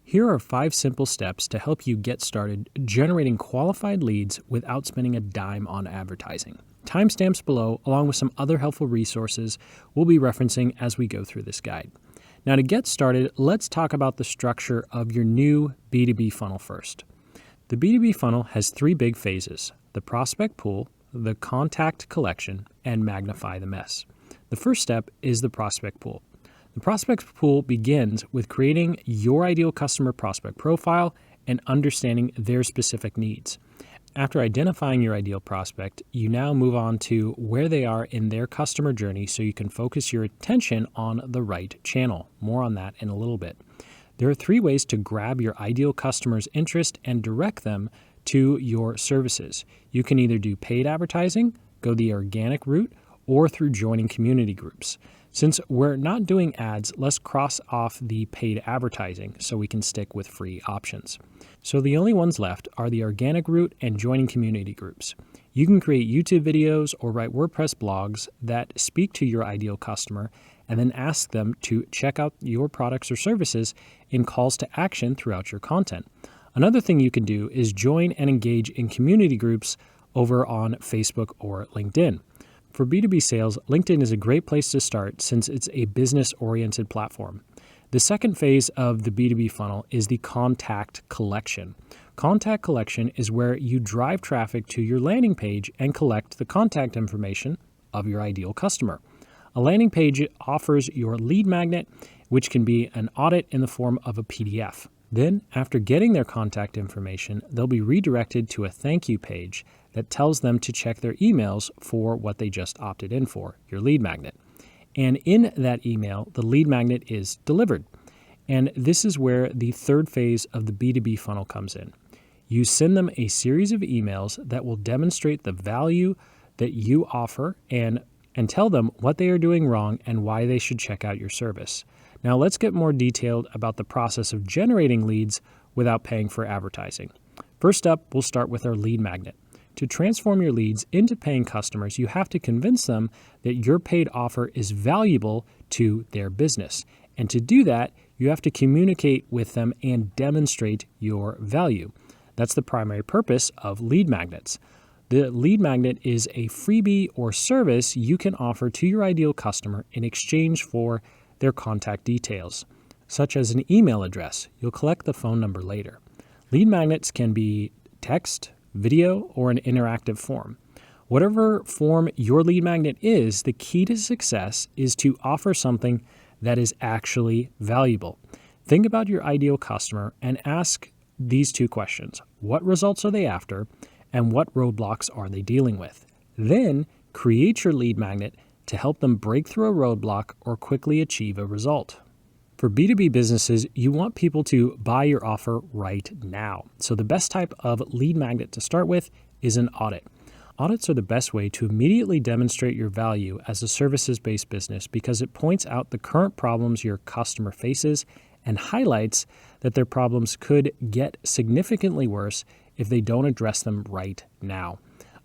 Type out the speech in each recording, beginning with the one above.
Here are 5 simple steps to help you get started generating qualified leads without spending a dime on advertising. Timestamps below, along with some other helpful resources we'll be referencing as we go through this guide. Now, to get started, let's talk about the structure of your new B2B funnel first. The B2B funnel has 3 big phases: the prospect pool, the contact collection, and magnify the mess. The first step is the prospect pool. The prospect pool begins with creating your ideal customer prospect profile and understanding their specific needs. After identifying your ideal prospect, you now move on to where they are in their customer journey so you can focus your attention on the right channel. More on that in a little bit. There are 3 ways to grab your ideal customer's interest and direct them to your services. You can either do paid advertising, go the organic route, or through joining community groups. Since we're not doing ads, let's cross off the paid advertising so we can stick with free options. So the only ones left are the organic route and joining community groups. You can create YouTube videos or write WordPress blogs that speak to your ideal customer and then ask them to check out your products or services in calls to action throughout your content. Another thing you can do is join and engage in community groups over on Facebook or LinkedIn. For B2B sales, LinkedIn is a great place to start since it's a business-oriented platform. The second phase of the B2B funnel is the contact collection. Contact collection is where you drive traffic to your landing page and collect the contact information of your ideal customer. A landing page offers your lead magnet, which can be an audit in the form of a PDF. Then, after getting their contact information, they'll be redirected to a thank you page that tells them to check their emails for what they just opted in for, your lead magnet. And in that email, the lead magnet is delivered. And this is where the third phase of the B2B funnel comes in. You send them a series of emails that will demonstrate the value that you offer and tell them what they are doing wrong and why they should check out your service. Now let's get more detailed about the process of generating leads without paying for advertising. First up, we'll start with our lead magnet. To transform your leads into paying customers, you have to convince them that your paid offer is valuable to their business. And to do that, you have to communicate with them and demonstrate your value. That's the primary purpose of lead magnets. The lead magnet is a freebie or service you can offer to your ideal customer in exchange for their contact details, such as an email address. You'll collect the phone number later. Lead magnets can be text, video, or an interactive form. Whatever form your lead magnet is, the key to success is to offer something that is actually valuable. Think about your ideal customer and ask these 2 questions. What results are they after, and what roadblocks are they dealing with? Then create your lead magnet to help them break through a roadblock or quickly achieve a result. For B2B businesses, you want people to buy your offer right now. So the best type of lead magnet to start with is an audit. Audits are the best way to immediately demonstrate your value as a services-based business because it points out the current problems your customer faces and highlights that their problems could get significantly worse if they don't address them right now.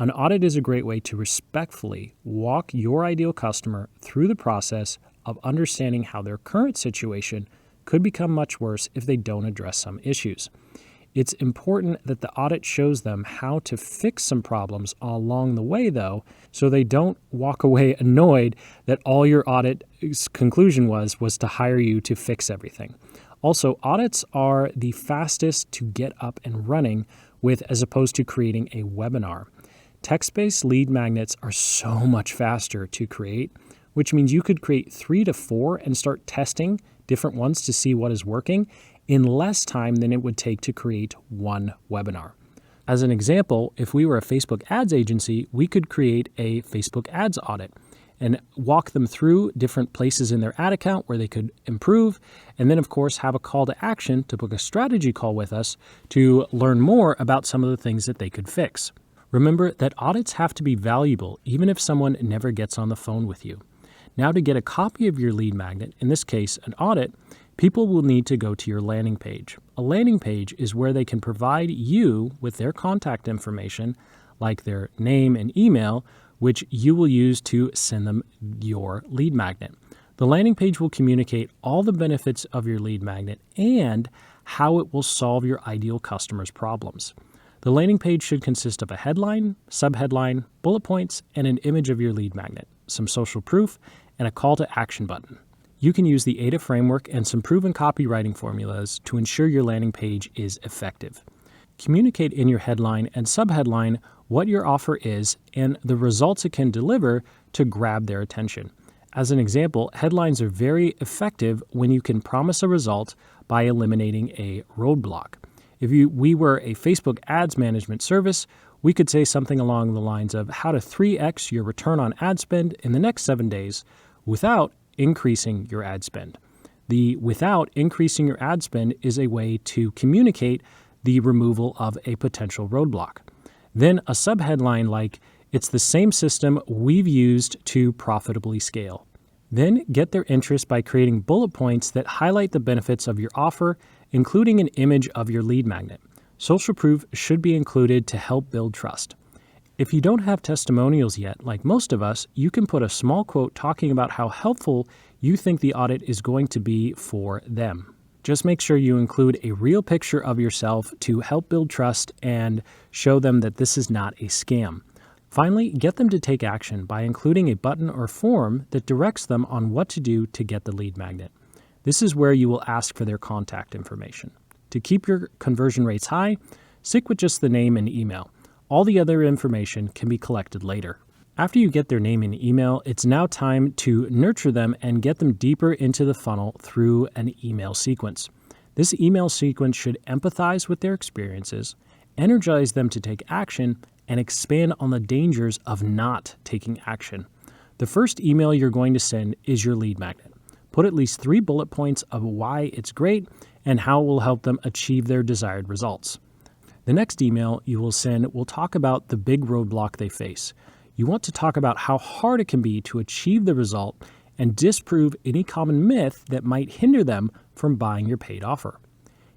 An audit is a great way to respectfully walk your ideal customer through the process of understanding how their current situation could become much worse if they don't address some issues. It's important that the audit shows them how to fix some problems along the way, though, so they don't walk away annoyed that all your audit's conclusion was to hire you to fix everything. Also, audits are the fastest to get up and running with as opposed to creating a webinar. Text-based lead magnets are so much faster to create, which means you could create 3 to 4 and start testing different ones to see what is working in less time than it would take to create 1 webinar. As an example, if we were a Facebook ads agency, we could create a Facebook ads audit and walk them through different places in their ad account where they could improve, and then of course have a call to action to book a strategy call with us to learn more about some of the things that they could fix. Remember that audits have to be valuable even if someone never gets on the phone with you. Now, to get a copy of your lead magnet, in this case an audit, people will need to go to your landing page. A landing page is where they can provide you with their contact information, like their name and email, which you will use to send them your lead magnet. The landing page will communicate all the benefits of your lead magnet and how it will solve your ideal customer's problems. The landing page should consist of a headline, subheadline, bullet points, and an image of your lead magnet, some social proof, and a call to action button. You can use the ADA framework and some proven copywriting formulas to ensure your landing page is effective. Communicate in your headline and subheadline what your offer is and the results it can deliver to grab their attention. As an example, headlines are very effective when you can promise a result by eliminating a roadblock. If we were a Facebook ads management service, we could say something along the lines of how to 3x your return on ad spend in the next 7 days without increasing your ad spend. The without increasing your ad spend is a way to communicate the removal of a potential roadblock. Then a subheadline like, it's the same system we've used to profitably scale. Then get their interest by creating bullet points that highlight the benefits of your offer, including an image of your lead magnet. Social proof should be included to help build trust. If you don't have testimonials yet, like most of us, you can put a small quote talking about how helpful you think the audit is going to be for them. Just make sure you include a real picture of yourself to help build trust and show them that this is not a scam. Finally, get them to take action by including a button or form that directs them on what to do to get the lead magnet. This is where you will ask for their contact information. To keep your conversion rates high, stick with just the name and email. All the other information can be collected later. After you get their name and email, it's now time to nurture them and get them deeper into the funnel through an email sequence. This email sequence should empathize with their experiences, energize them to take action, and expand on the dangers of not taking action. The first email you're going to send is your lead magnet. Put at least 3 bullet points of why it's great and how it will help them achieve their desired results. The next email you will send will talk about the big roadblock they face. You want to talk about how hard it can be to achieve the result and disprove any common myth that might hinder them from buying your paid offer.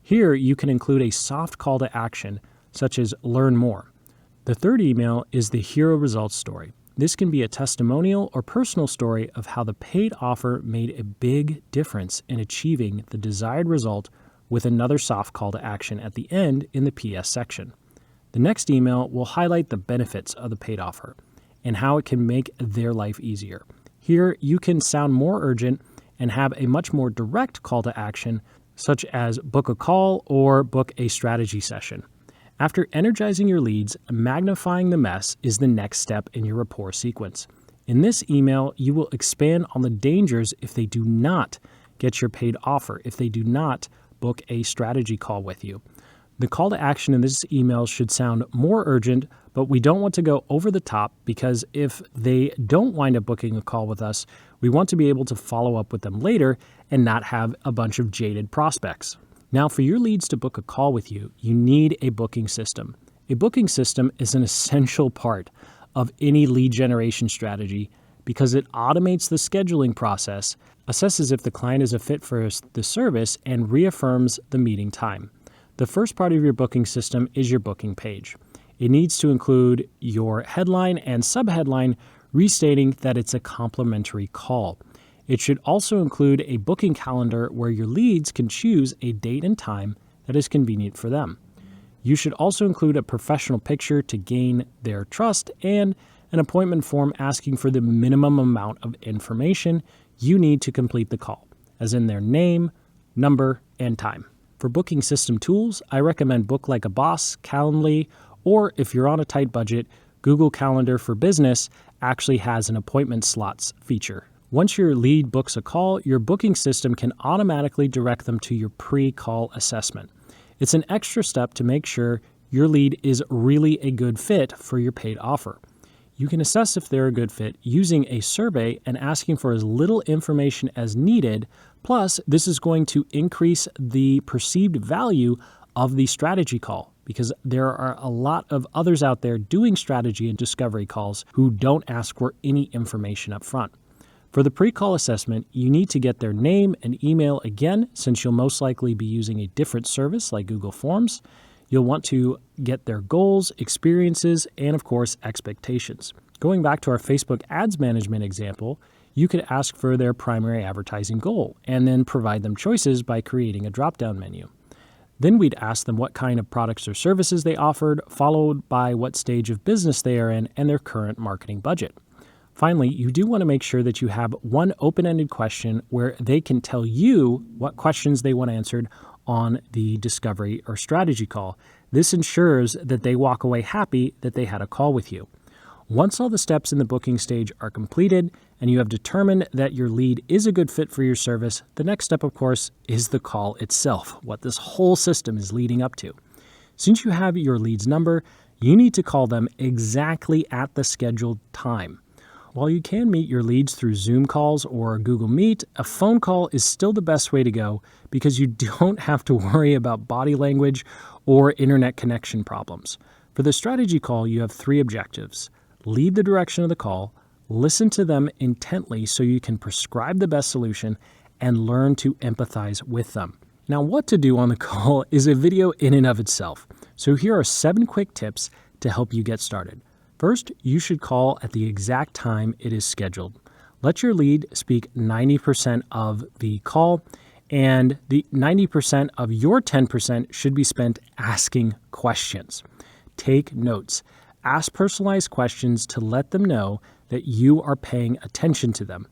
Here, you can include a soft call to action, such as learn more. The third email is the hero results story. This can be a testimonial or personal story of how the paid offer made a big difference in achieving the desired result, with another soft call to action at the end in the PS section. The next email will highlight the benefits of the paid offer and how it can make their life easier. Here, you can sound more urgent and have a much more direct call to action, such as book a call or book a strategy session. After energizing your leads, magnifying the mess is the next step in your rapport sequence. In this email, you will expand on the dangers if they do not get your paid offer, if they do not book a strategy call with you. The call to action in this email should sound more urgent, but we don't want to go over the top because if they don't wind up booking a call with us, we want to be able to follow up with them later and not have a bunch of jaded prospects. Now, for your leads to book a call with you, you need a booking system. A booking system is an essential part of any lead generation strategy because it automates the scheduling process, assesses if the client is a fit for the service, and reaffirms the meeting time. The first part of your booking system is your booking page. It needs to include your headline and subheadline restating that it's a complimentary call. It should also include a booking calendar where your leads can choose a date and time that is convenient for them. You should also include a professional picture to gain their trust and an appointment form asking for the minimum amount of information you need to complete the call, as in their name, number, and time. For booking system tools, I recommend Book Like a Boss, Calendly, or if you're on a tight budget, Google Calendar for Business actually has an appointment slots feature. Once your lead books a call, your booking system can automatically direct them to your pre-call assessment. It's an extra step to make sure your lead is really a good fit for your paid offer. You can assess if they're a good fit using a survey and asking for as little information as needed. Plus, this is going to increase the perceived value of the strategy call because there are a lot of others out there doing strategy and discovery calls who don't ask for any information up front. For the pre-call assessment, you need to get their name and email again, since you'll most likely be using a different service like Google Forms. You'll want to get their goals, experiences, and of course, expectations. Going back to our Facebook ads management example, you could ask for their primary advertising goal and then provide them choices by creating a drop-down menu. Then we'd ask them what kind of products or services they offered, followed by what stage of business they are in and their current marketing budget. Finally, you do want to make sure that you have one open-ended question where they can tell you what questions they want answered on the discovery or strategy call. This ensures that they walk away happy that they had a call with you. Once all the steps in the booking stage are completed and you have determined that your lead is a good fit for your service, the next step, of course, is the call itself, what this whole system is leading up to. Since you have your lead's number, you need to call them exactly at the scheduled time. While you can meet your leads through Zoom calls or Google Meet, a phone call is still the best way to go because you don't have to worry about body language or internet connection problems. For the strategy call, you have 3 objectives. Lead the direction of the call, listen to them intently so you can prescribe the best solution, and learn to empathize with them. Now, what to do on the call is a video in and of itself. So here are 7 quick tips to help you get started. First, you should call at the exact time it is scheduled. Let your lead speak 90% of the call, and the 90% of your 10% should be spent asking questions. Take notes. Ask personalized questions to let them know that you are paying attention to them.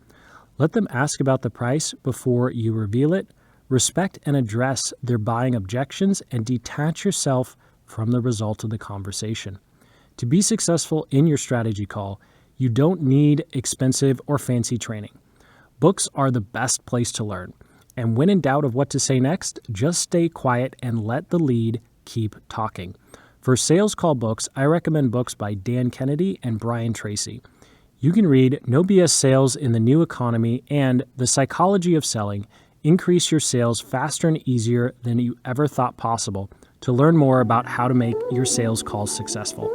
Let them ask about the price before you reveal it. Respect and address their buying objections and detach yourself from the result of the conversation. To be successful in your strategy call, you don't need expensive or fancy training. Books are the best place to learn. And when in doubt of what to say next, just stay quiet and let the lead keep talking. For sales call books, I recommend books by Dan Kennedy and Brian Tracy. You can read No BS Sales in the New Economy and The Psychology of Selling. Increase your sales faster and easier than you ever thought possible to learn more about how to make your sales calls successful.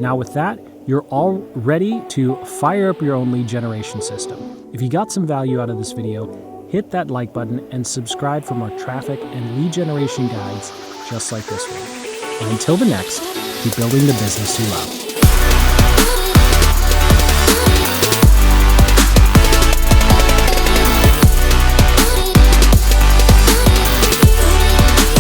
Now with that, you're all ready to fire up your own lead generation system. If you got some value out of this video, hit that like button and subscribe for more traffic and lead generation guides just like this one. And until the next, keep building the business you love.